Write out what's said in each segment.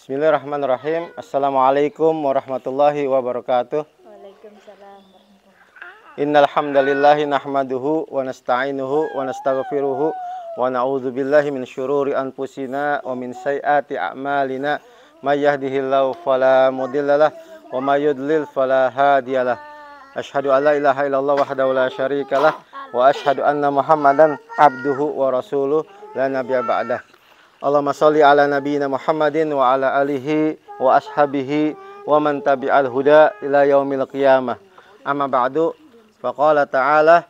Bismillahirrahmanirrahim. Assalamualaikum warahmatullahi wabarakatuh. Waalaikumsalam. Innal hamdalillahi nahmaduhu wa nasta'inuhu wa nastaghfiruhu wa na'udzu billahi min syururi anfusina wa min sayyiati a'malina. May yahdihillahu fala mudhillalah wa may yudlil fala hadiyalah. Asyhadu an la ilaha illallah wahdahu la syarikalah wa asyhadu anna Muhammadan abduhu wa rasuluh la nabiyya ba'dah. Allahumma sholli ala nabiyyina Muhammadin wa ala alihi wa ashabihi wa man tabi'al huda ila yaumil qiyamah. Amma ba'du, faqala ta'ala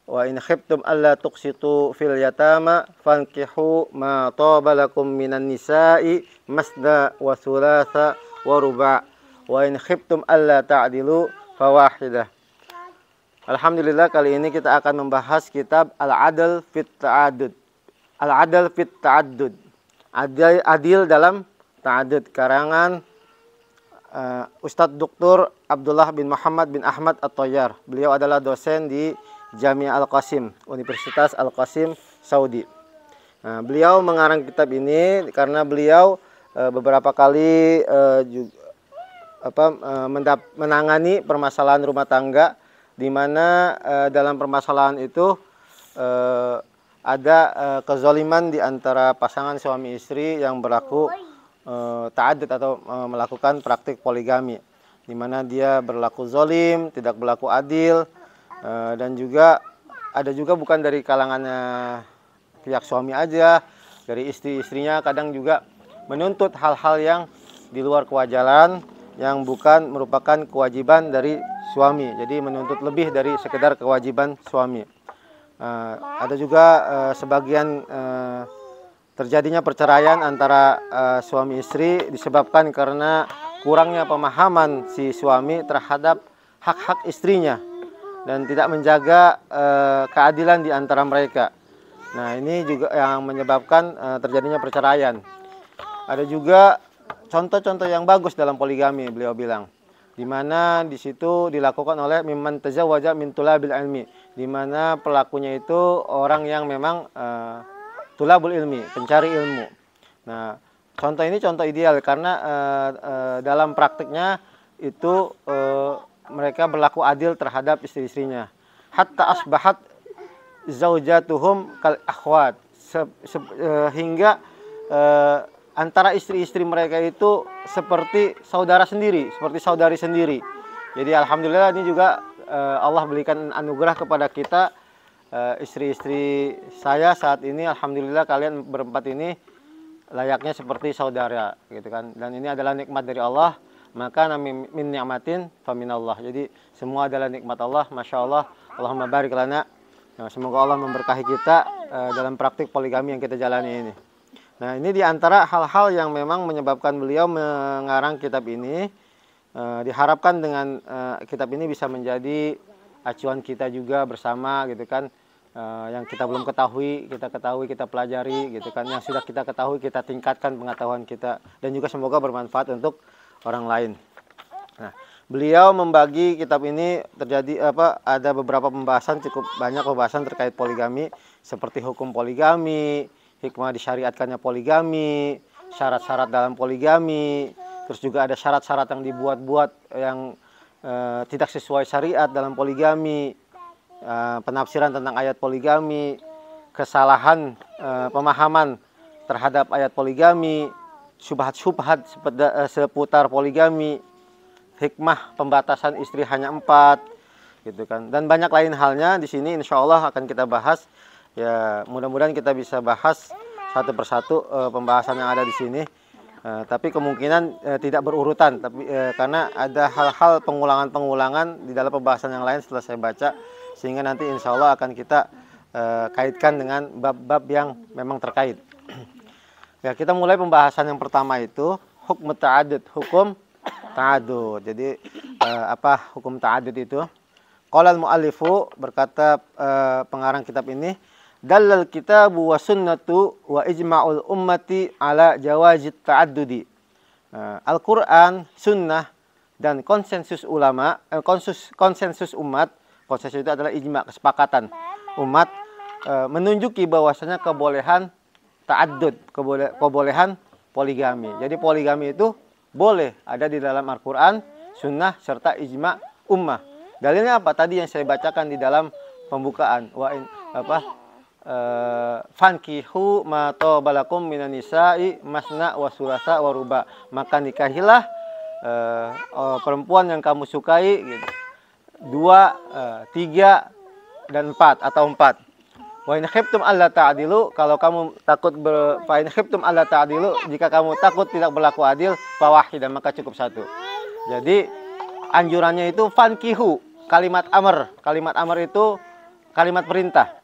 wa in khiftum alla tuqsitu fil yatama fankihu ma taba lakum minan nisa'i masna wa thulatha wa ruba' wa in khiftum alla ta'dilu fawahidah. Alhamdulillah, kali ini kita akan membahas kitab Al-Adl fit Ta'addud. Al-Adl fit Ta'addud. Adil dalam ta'addud, karangan Ustadz Dr. Abdullah bin Muhammad bin Ahmad At-Thayyar. Beliau adalah dosen di Jami' Al-Qasim, Universitas Al-Qasim, Saudi. Beliau mengarang kitab ini karena beliau beberapa kali menangani permasalahan rumah tangga, di mana dalam permasalahan itu ada kezaliman di antara pasangan suami istri yang berlaku ta'addud atau melakukan praktik poligami, di mana dia berlaku zalim, tidak berlaku adil, dan juga ada juga bukan dari kalangannya pihak suami aja, dari istri-istrinya kadang juga menuntut hal-hal yang di luar kewajaran, yang bukan merupakan kewajiban dari suami, jadi menuntut lebih dari sekedar kewajiban suami. Ada juga sebagian terjadinya perceraian antara suami istri disebabkan karena kurangnya pemahaman si suami terhadap hak-hak istrinya dan tidak menjaga keadilan di antara mereka. Nah, ini juga yang menyebabkan terjadinya perceraian. Ada juga contoh-contoh yang bagus dalam poligami, beliau bilang, di mana di situ dilakukan oleh mimman tazawwaja min tulabil ilmi, di mana pelakunya itu orang yang memang tulabul ilmi, pencari ilmu. Nah, contoh ini contoh ideal karena dalam praktiknya itu mereka berlaku adil terhadap istri-istrinya. Hatta asbahat zaujatuhum kal akhwat, hingga antara istri-istri mereka itu seperti saudara sendiri, seperti saudari sendiri. Jadi alhamdulillah ini juga Allah berikan anugerah kepada kita, istri-istri saya saat ini, alhamdulillah kalian berempat ini layaknya seperti saudara, gitu kan. Dan ini adalah nikmat dari Allah, maka min ni'matin faminallah. Jadi semua adalah nikmat Allah, masya Allah. Allahumma barik lana. Nah, semoga Allah memberkahi kita dalam praktik poligami yang kita jalani ini. Nah, ini diantara hal-hal yang memang menyebabkan beliau mengarang kitab ini. Diharapkan dengan kitab ini bisa menjadi acuan kita juga bersama, gitu kan. Yang kita belum ketahui, kita pelajari, gitu kan. Yang sudah kita ketahui, kita tingkatkan pengetahuan kita. Dan juga semoga bermanfaat untuk orang lain. Nah, beliau membagi kitab ini ada beberapa pembahasan, cukup banyak pembahasan terkait poligami, seperti hukum poligami, hikmah disyariatkannya poligami, syarat-syarat dalam poligami, terus juga ada syarat-syarat yang dibuat-buat yang tidak sesuai syariat dalam poligami, penafsiran tentang ayat poligami, kesalahan pemahaman terhadap ayat poligami, syubhat-syubhat seputar poligami, hikmah pembatasan istri hanya 4, gitu kan, dan banyak lain halnya. Di sini insya Allah akan kita bahas. Ya, mudah-mudahan kita bisa bahas satu persatu pembahasan yang ada di sini. Tapi kemungkinan tidak berurutan, tapi karena ada hal-hal pengulangan-pengulangan di dalam pembahasan yang lain setelah saya baca, sehingga nanti insya Allah akan kita kaitkan dengan bab-bab yang memang terkait. Ya, kita mulai pembahasan yang pertama itu hukum ta'addud, hukum ta'addud. Jadi apa hukum ta'addud itu? Qala al-muallifu, berkata pengarang kitab ini, dalal kitabu wa sunnatu wa ijma'ul ummati ala jawazit ta'addudi. Al-Quran, sunnah, dan konsensus ulama, konsensus umat, konsensus itu adalah ijma, kesepakatan umat, menunjuki bahwasanya kebolehan ta'addud, kebolehan poligami. Jadi poligami itu boleh ada di dalam Al-Quran, sunnah, serta ijma ummah. Dalilnya apa? Tadi yang saya bacakan di dalam pembukaan. Fankihu ma tabalakum minan nisa'i masna wa sulasa wa ruba. Maka nikahilah perempuan yang kamu sukai gitu. 2, 3 dan 4 atau 4. Wa in khiftum alla ta'dilu, kalau kamu takut fa in khiftum alla ta'dilu, jika kamu takut tidak berlaku adil, fawahidah, maka cukup 1. Jadi anjurannya itu fankihu, kalimat amr. Kalimat amr itu kalimat perintah.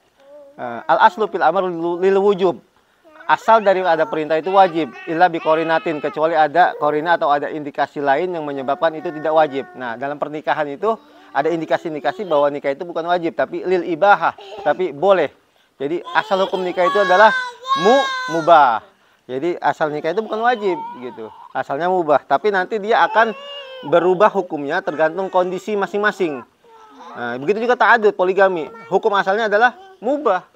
Al aslu fil amr lil wujub. Asal dari ada perintah itu wajib, illa bi qarinatin, kecuali ada qarina atau ada indikasi lain yang menyebabkan itu tidak wajib. Nah, dalam pernikahan itu ada indikasi-indikasi bahwa nikah itu bukan wajib, tapi lil ibahah, tapi boleh. Jadi asal hukum nikah itu adalah mubah. Jadi asal nikah itu bukan wajib gitu. Asalnya mubah, tapi nanti dia akan berubah hukumnya tergantung kondisi masing-masing. Nah, begitu juga ta'adud, poligami. Hukum asalnya adalah mubah.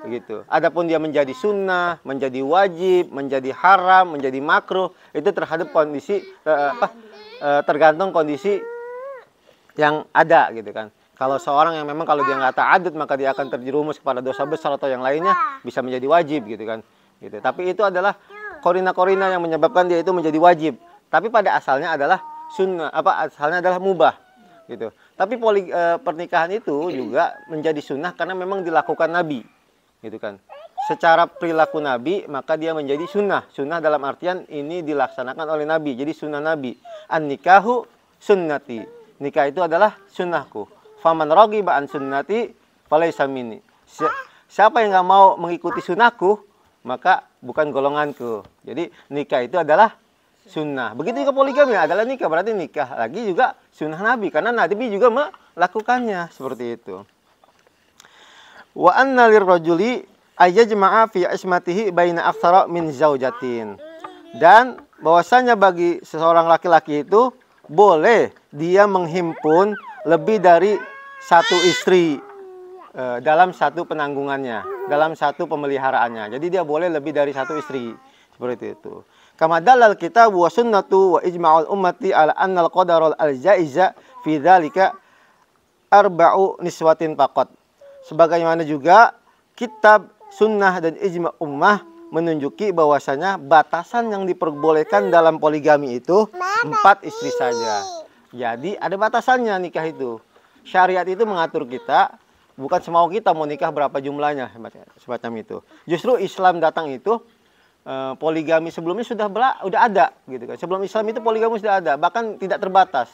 Begitu. Adapun dia menjadi sunnah, menjadi wajib, menjadi haram, menjadi makruh, itu terhadap kondisi tergantung kondisi yang ada gitu kan. Kalau seorang yang memang kalau dia nggak ta'adud maka dia akan terjerumus kepada dosa besar atau yang lainnya, bisa menjadi wajib gitu kan. Gitu. Tapi itu adalah korina-korina yang menyebabkan dia itu menjadi wajib. Tapi pada asalnya adalah sunnah, asalnya adalah mubah gitu. Tapi pernikahan itu juga menjadi sunnah karena memang dilakukan Nabi gitu kan. Secara perilaku Nabi maka dia menjadi sunnah. Sunnah dalam artian ini dilaksanakan oleh Nabi. Jadi sunnah Nabi. An-nikahu sunnati. Nikah itu adalah sunnahku. Faman raghiba an sunnati falaysa minni. Siapa yang nggak mau mengikuti sunnahku, maka bukan golonganku. Jadi nikah itu adalah sunnah. Begitu juga poligami adalah nikah, berarti nikah lagi juga sunnah Nabi karena Nabi juga melakukannya seperti itu. Wa anna lirrajuli ayyajma'a fi ismatihi baina aktsara min zaujatin. Dan bahwasanya bagi seorang laki-laki itu boleh dia menghimpun lebih dari satu istri dalam satu penanggungannya, dalam satu pemeliharaannya. Jadi dia boleh lebih dari satu istri seperti itu. Kama dalal kitab wa sunnatu wa ijma'ul ummati ala annal qadarul al-jaiza fi dzalika arba'u niswatin faqat. Sebagaimana juga kitab, sunnah dan ijma' ummah menunjuki bahwasanya batasan yang diperbolehkan dalam poligami itu 4 istri saja. Jadi ada batasannya nikah itu. Syariat itu mengatur kita, bukan semau kita mau nikah berapa jumlahnya, semacam itu. Justru Islam datang itu poligami sebelumnya sudah ada gitu kan. Sebelum Islam itu poligami sudah ada, bahkan tidak terbatas.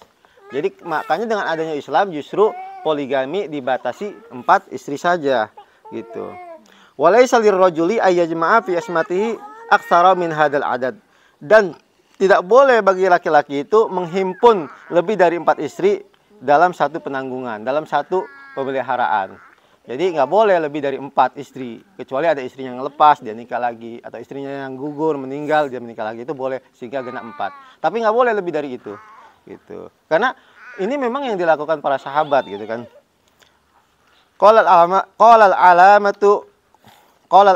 Jadi makanya dengan adanya Islam justru poligami dibatasi 4 istri saja gitu. Walaisa lirrajuli ayyajma'a fi asmatihi aktsara min hadzal adad. Dan tidak boleh bagi laki-laki itu menghimpun lebih dari 4 istri dalam satu penanggungan, dalam satu pemeliharaan. Jadi nggak boleh lebih dari 4 istri, kecuali ada istrinya yang lepas dia nikah lagi, atau istrinya yang gugur meninggal dia menikah lagi, itu boleh sehingga genap 4. Tapi nggak boleh lebih dari itu, gitu. Karena ini memang yang dilakukan para sahabat, gitu kan. Qala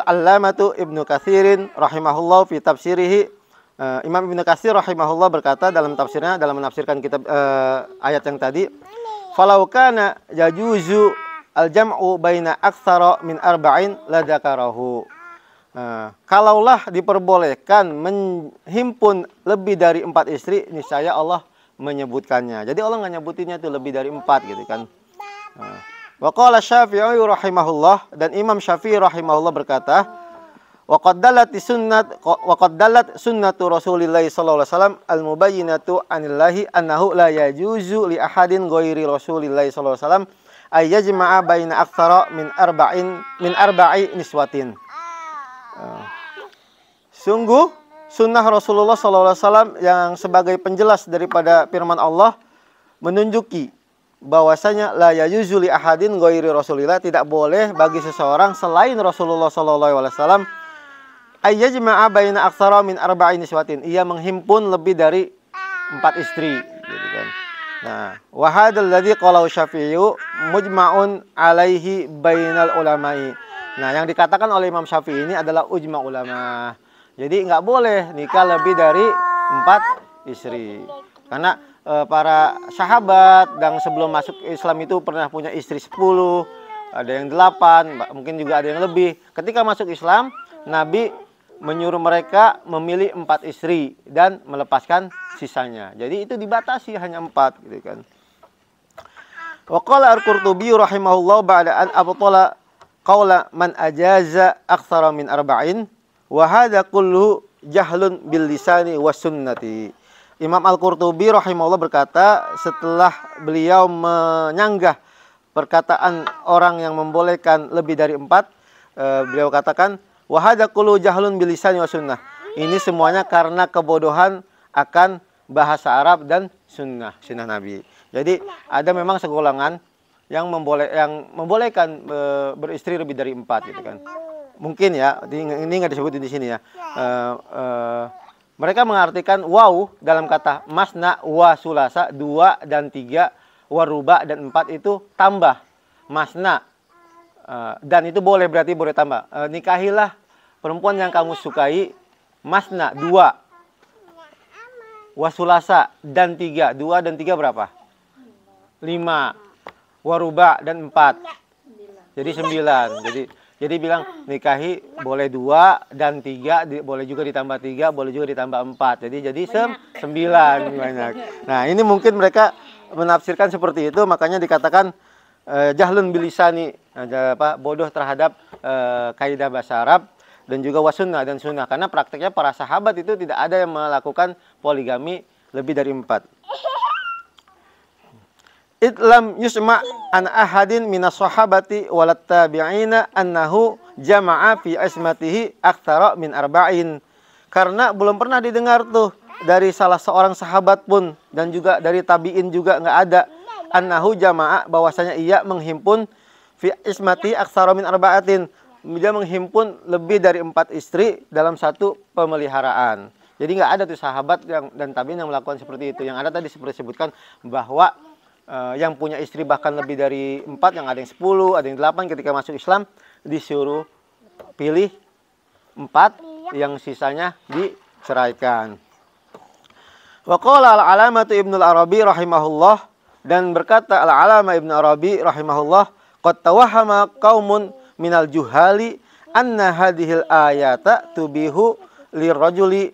al-alamatu Ibnu Katsirin rahimahullah fi tafsirihi. Imam Ibnu Katsir rahimahullah berkata dalam tafsirnya, dalam menafsirkan kitab ayat yang tadi, falau kana yajuzu al-jam'u baina aktsara min arba'in la dzakarahu. Kalaulah diperbolehkan menghimpun lebih dari 4 istri, niscaya Allah menyebutkannya. Jadi Allah nggak nyebutinnya itu lebih dari 4 gitu kan. Wa qala Syafi'i rahimahullah, dan Imam Syafi'i rahimahullah berkata, wa qad dallat sunnatu Rasulillah sallallahu alaihi wasallam al-mubayyinatu anillahi annahu la yajuzu li ahadin ghairi Rasulillah sallallahu alaihi wasallam ay yajma'a baina aktsara min arba'i niswatin. Sungguh sunnah Rasulullah sallallahu alaihi wasallam yang sebagai penjelas daripada firman Allah menunjuki bahwasanya la yajuzu li ahadin ghairi Rasulillah, tidak boleh bagi seseorang selain Rasulullah sallallahu alaihi wasallam ayyajma'a baina aktsara min arba'in niswatin, ia menghimpun lebih dari 4 istri gitu kan. Nah, wa hadzal ladzi qalahu Syafi'i mujma'un alaihi bainal ulama'i. Nah, yang dikatakan oleh Imam Syafi'i ini adalah ujma ulama. Jadi nggak boleh nikah lebih dari 4 istri. Karena para sahabat yang sebelum masuk Islam itu pernah punya istri 10, ada yang 8, mungkin juga ada yang lebih. Ketika masuk Islam, Nabi menyuruh mereka memilih 4 istri dan melepaskan sisanya. Jadi itu dibatasi hanya 4 gitu kan. Wa qala Al-Qurtubi rahimahullah ba'da an abtala qawla man ajaza aktsara min arba'in wa hadza kulluhu jahlun bil lisani was sunnati. Imam Al-Qurtubi rahimahullah berkata setelah beliau menyanggah perkataan orang yang membolehkan lebih dari 4, beliau katakan wa hadza kulluhu jahlun bil lisani was sunnah. Ini semuanya karena kebodohan akan bahasa Arab dan sunnah Nabi. Jadi ada memang segolongan yang membolehkan beristri lebih dari 4 gitu kan. Mungkin ya, ini nggak disebut di sini ya. Mereka mengartikan waw dalam kata masna wa sulasa, 2 dan 3, wa ruba dan 4 itu tambah. Masna dan itu boleh, berarti boleh tambah. Nikahilah perempuan yang kamu sukai masna 2, wa sulasa dan 3. 2 dan 3 berapa? 5, waruba dan 4, jadi 9. Jadi bilang nikahi boleh 2 dan 3, boleh juga ditambah 3, boleh juga ditambah 4. Jadi 9 banyak. Nah ini mungkin mereka menafsirkan seperti itu, makanya dikatakan jahlun bilisani, bodoh terhadap kaidah bahasa Arab dan juga wasunnah dan sunnah. Karena prakteknya para sahabat itu tidak ada yang melakukan poligami lebih dari 4. Idlam yusma' an ahadin minas sahabati walat tabi'ina annahu jama'a fi ismatihi aktsara min arba'in. Karena belum pernah didengar tuh dari salah seorang sahabat pun dan juga dari tabi'in juga nggak ada annahu jama'a, bahwasanya ia menghimpun fi ismati aktsara min arba'atin. Dia menghimpun lebih dari 4 istri dalam satu pemeliharaan. Jadi nggak ada tuh sahabat dan tabi'in yang melakukan seperti itu. Yang ada tadi seperti disebutkan bahwa yang punya istri bahkan lebih dari 4, yang ada yang 10, ada yang 8, ketika masuk Islam disuruh pilih 4, yang sisanya diceraikan. Wa qala al-alamatu Ibnul Arabi rahimahullah, dan berkata al-alama Ibnu Arabi rahimahullah, qad tawahhama qaumun minal juhali anna hadhil ayata tubihu lirrajuli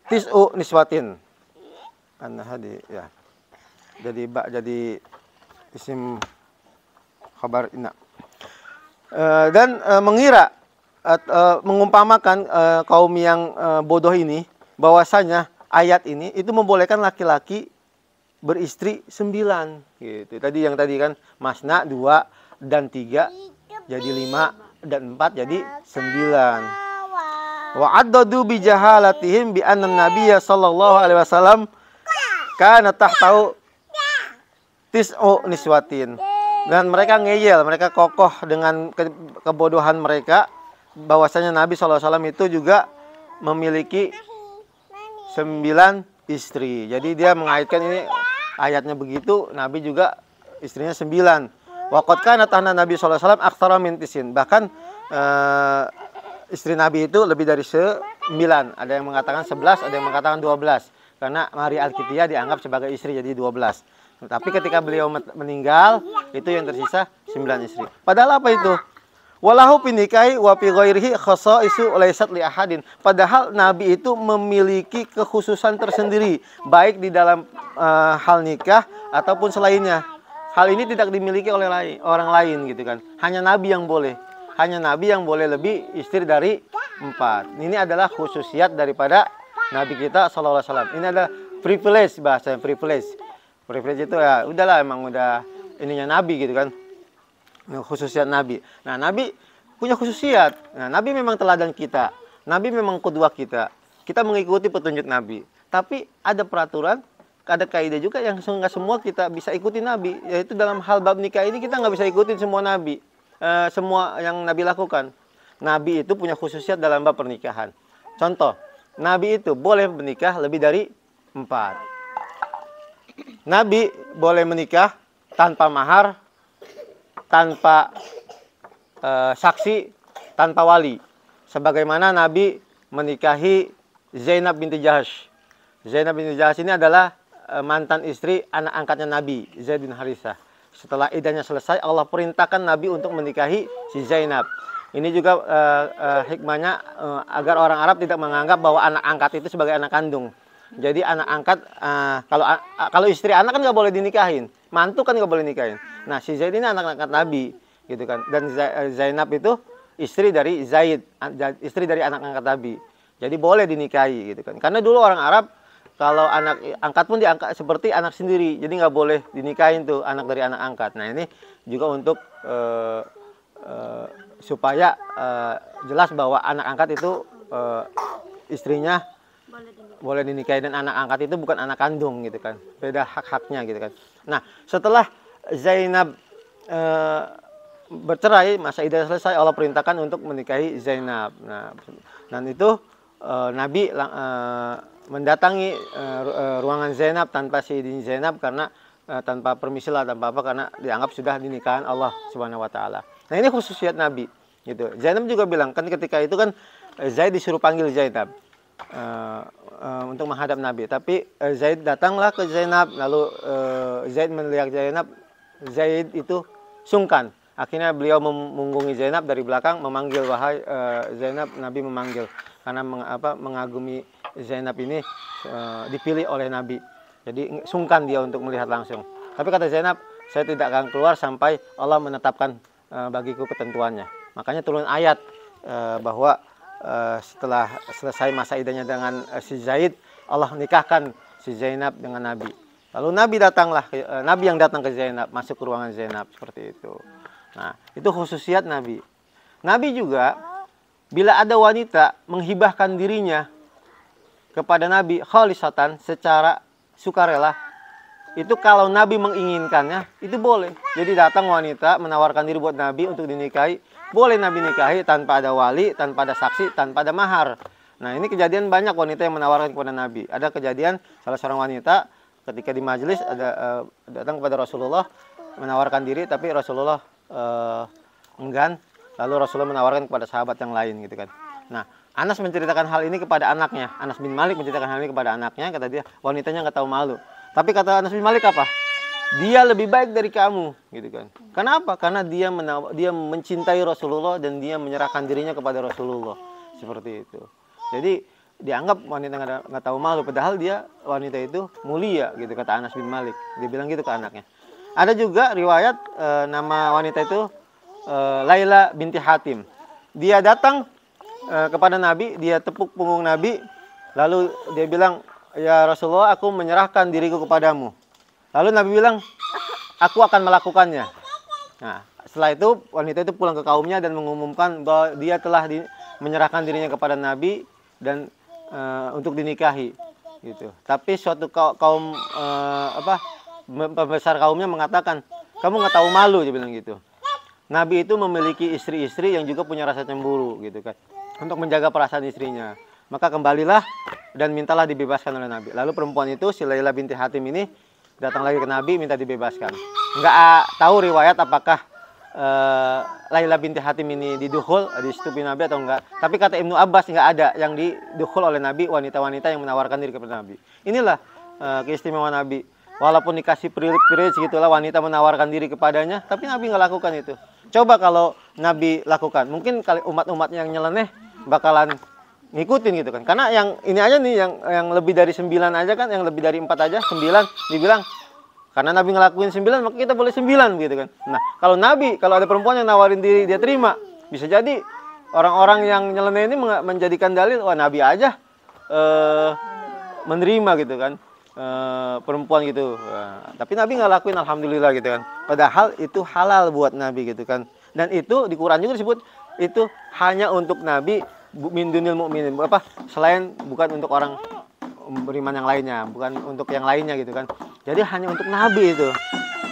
tis'u niswatin. Hadi ya. Jadi isim khabar inna. Dan mengira mengumpamakan kaum yang bodoh ini bahwasanya ayat ini itu membolehkan laki-laki beristri 9 gitu. Yang tadi kan masna 2 dan 3 jadi 5 dan 4 jadi 9. Wa addadu bi jahalatihim bi anna nabiyya sallallahu alaihi wasallam kana tahtau tis'u niswatin. Dan mereka ngeyel, mereka kokoh dengan kebodohan mereka bahwasanya Nabi SAW itu juga memiliki 9 istri. Jadi dia mengaitkan ini ayatnya begitu, Nabi juga istrinya 9. Wa qad kana tahna Nabi SAW aktsara min tisin. Bahkan istri Nabi itu lebih dari 9. Ada yang mengatakan 11, ada yang mengatakan 12. Karena Maria Al-Qibtiyah dianggap sebagai istri, jadi 12. Tapi ketika beliau meninggal, itu yang tersisa 9 istri. Padahal apa itu? Walahu pinikahi wa fi ghairihi khasaisu laysat li ahadin. Padahal Nabi itu memiliki kekhususan tersendiri, baik di dalam hal nikah ataupun selainnya. Hal ini tidak dimiliki oleh orang lain gitu kan. Hanya Nabi yang boleh. Hanya Nabi yang boleh lebih istri dari 4. Ini adalah khususiat daripada Nabi kita sallallahu alaihi wasallam. Ini adalah privilege, bahasanya privilege. Privilege itu ya udahlah, emang udah ininya Nabi gitu kan. Khususiat Nabi. Nah, Nabi punya khususiat. Nah, Nabi memang teladan kita. Nabi memang qudwah kita. Kita mengikuti petunjuk Nabi. Tapi ada peraturan, ada kaidah juga yang nggak semua kita bisa ikuti Nabi. Yaitu dalam hal bab nikah ini kita nggak bisa ikutin semua Nabi. Semua yang Nabi lakukan. Nabi itu punya khususiat dalam bab pernikahan. Contoh, Nabi itu boleh menikah lebih dari 4. Nabi boleh menikah tanpa mahar, tanpa saksi, tanpa wali. Sebagaimana Nabi menikahi Zainab binti Jahash. Zainab binti Jahash ini adalah mantan istri anak angkatnya Nabi, Zaid bin Harithah. Setelah iddahnya selesai, Allah perintahkan Nabi untuk menikahi si Zainab. Ini juga hikmahnya agar orang Arab tidak menganggap bahwa anak angkat itu sebagai anak kandung. Jadi anak angkat, kalau istri anak kan nggak boleh dinikahin, mantu kan nggak boleh nikahin. Nah si Zaid ini anak angkat Nabi, gitu kan. Dan Zainab itu istri dari Zaid, istri dari anak angkat Nabi. Jadi boleh dinikahi, gitu kan. Karena dulu orang Arab kalau anak angkat pun diangkat seperti anak sendiri, jadi nggak boleh dinikahin tuh anak dari anak angkat. Nah ini juga untuk supaya jelas bahwa anak angkat itu istrinya boleh dinikahi dan anak angkat itu bukan anak kandung, gitu kan. Beda hak-haknya, gitu kan. Nah setelah Zainab bercerai, masa iddah selesai, Allah perintahkan untuk menikahi Zainab. Nah dan itu Nabi mendatangi ruangan Zainab tanpa seizin Zainab, karena tanpa permisi lah, tanpa apa, karena dianggap sudah dinikahan Allah Subhanahu wa taala. Nah, ini khususiyat Nabi, gitu. Zainab juga bilang, kan ketika itu kan Zaid disuruh panggil Zainab untuk menghadap Nabi, tapi Zaid datanglah ke Zainab, lalu Zaid melihat Zainab, Zaid itu sungkan. Akhirnya beliau memunggungi Zainab dari belakang, memanggil, wahai Zainab. Nabi memanggil karena mengagumi Zainab ini dipilih oleh Nabi. Jadi sungkan dia untuk melihat langsung. Tapi kata Zainab, saya tidak akan keluar sampai Allah menetapkan bagiku ketentuannya. Makanya turun ayat bahwa setelah selesai masa iddahnya dengan si Zaid, Allah nikahkan si Zainab dengan Nabi. Lalu Nabi datanglah, Nabi yang datang ke Zainab, masuk ke ruangan Zainab, seperti itu. Nah, itu khususiat Nabi. Nabi juga bila ada wanita menghibahkan dirinya kepada Nabi khalisatan, secara sukarela, itu kalau Nabi menginginkannya, itu boleh. Jadi datang wanita menawarkan diri buat Nabi untuk dinikahi, boleh Nabi nikahi tanpa ada wali, tanpa ada saksi, tanpa ada mahar. Nah ini kejadian banyak wanita yang menawarkan kepada Nabi. Ada kejadian salah seorang wanita ketika di majelis datang kepada Rasulullah menawarkan diri, tapi Rasulullah enggan. Lalu Rasulullah menawarkan kepada sahabat yang lain, gitu kan. Nah Anas menceritakan hal ini kepada anaknya. Anas bin Malik menceritakan hal ini kepada anaknya. Kata dia, wanitanya nggak tahu malu. Tapi kata Anas bin Malik apa? Dia lebih baik dari kamu, gitu kan. Kenapa? Karena dia mencintai Rasulullah dan dia menyerahkan dirinya kepada Rasulullah, seperti itu. Jadi dianggap wanita nggak tahu malu, padahal dia wanita itu mulia, gitu kata Anas bin Malik. Dia bilang gitu ke anaknya. Ada juga riwayat nama wanita itu Laila binti Hatim. Dia datang kepada Nabi, dia tepuk punggung Nabi, lalu dia bilang, ya Rasulullah, aku menyerahkan diriku kepadamu. Lalu Nabi bilang, aku akan melakukannya. Nah, setelah itu wanita itu pulang ke kaumnya dan mengumumkan bahwa dia telah menyerahkan dirinya kepada Nabi dan untuk dinikahi, gitu. Tapi suatu kaum pembesar kaumnya mengatakan, kamu nggak tahu malu, dia bilang gitu. Nabi itu memiliki istri-istri yang juga punya rasa cemburu, gitu kan, untuk menjaga perasaan istrinya. Maka kembalilah dan mintalah dibebaskan oleh Nabi. Lalu perempuan itu, si Laila binti Hatim ini, datang lagi ke Nabi minta dibebaskan. Nggak tahu riwayat apakah Laila binti Hatim ini didukhul, disetupi Nabi atau enggak. Tapi kata Ibnu Abbas nggak ada yang didukhul oleh Nabi, wanita-wanita yang menawarkan diri kepada Nabi. Inilah keistimewaan Nabi. Walaupun dikasih privilege gitulah wanita menawarkan diri kepadanya, tapi Nabi nggak lakukan itu. Coba kalau Nabi lakukan, mungkin umat-umat yang nyeleneh bakalan ngikutin, gitu kan. Karena yang ini aja nih, yang lebih dari 9 aja kan, yang lebih dari 4 aja, 9 dibilang, karena Nabi ngelakuin 9, maka kita boleh 9, gitu kan. Nah, kalau Nabi, kalau ada perempuan yang nawarin diri, dia terima, bisa jadi orang-orang yang nyeleneh ini menjadikan dalil, wah Nabi aja menerima, gitu kan, perempuan gitu. Tapi Nabi nggak lakuin, alhamdulillah, gitu kan. Padahal itu halal buat Nabi, gitu kan. Dan itu di Quran juga disebut itu hanya untuk Nabi, min dunil mu'minin, selain, bukan untuk orang beriman yang lainnya, bukan untuk yang lainnya, gitu kan. Jadi hanya untuk Nabi itu.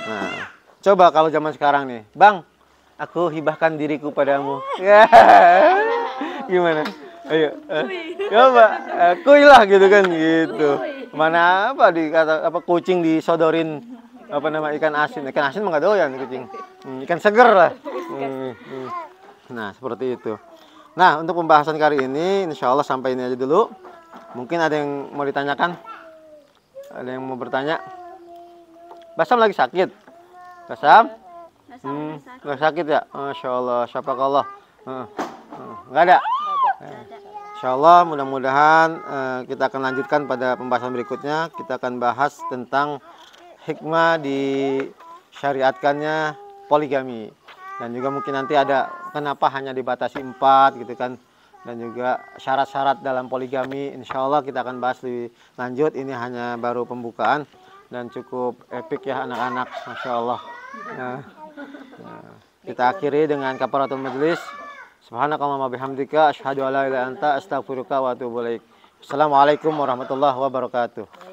Nah, coba kalau zaman sekarang nih, Bang, aku hibahkan diriku padamu. Gimana? Ayo, coba, kuy lah, gitu kan, gitu. Mana kucing disodorin ikan asin mah nggak doyan kucing, ikan seger lah. Nah seperti itu. Nah, untuk pembahasan kali ini insya Allah sampai ini aja dulu. Mungkin ada yang mau ditanyakan? Ada yang mau bertanya? Basam lagi sakit? Basam? Nggak sakit ya? Masya Allah, syafakallah. Nggak ada? Insya Allah mudah-mudahan kita akan lanjutkan pada pembahasan berikutnya. Kita akan bahas tentang hikmah di syariatkannya poligami. Dan juga mungkin nanti ada kenapa hanya dibatasi 4 gitu kan. Dan juga syarat-syarat dalam poligami. Insya Allah kita akan bahas lebih lanjut. Ini hanya baru pembukaan dan cukup epik ya anak-anak. Masya Allah. Kita akhiri dengan kafaratul majelis. Subhanakallahumma bihamdika asyhadu an la ilaha illa anta astaghfiruka wa atubu ilaik. Assalamualaikum warahmatullahi wabarakatuh.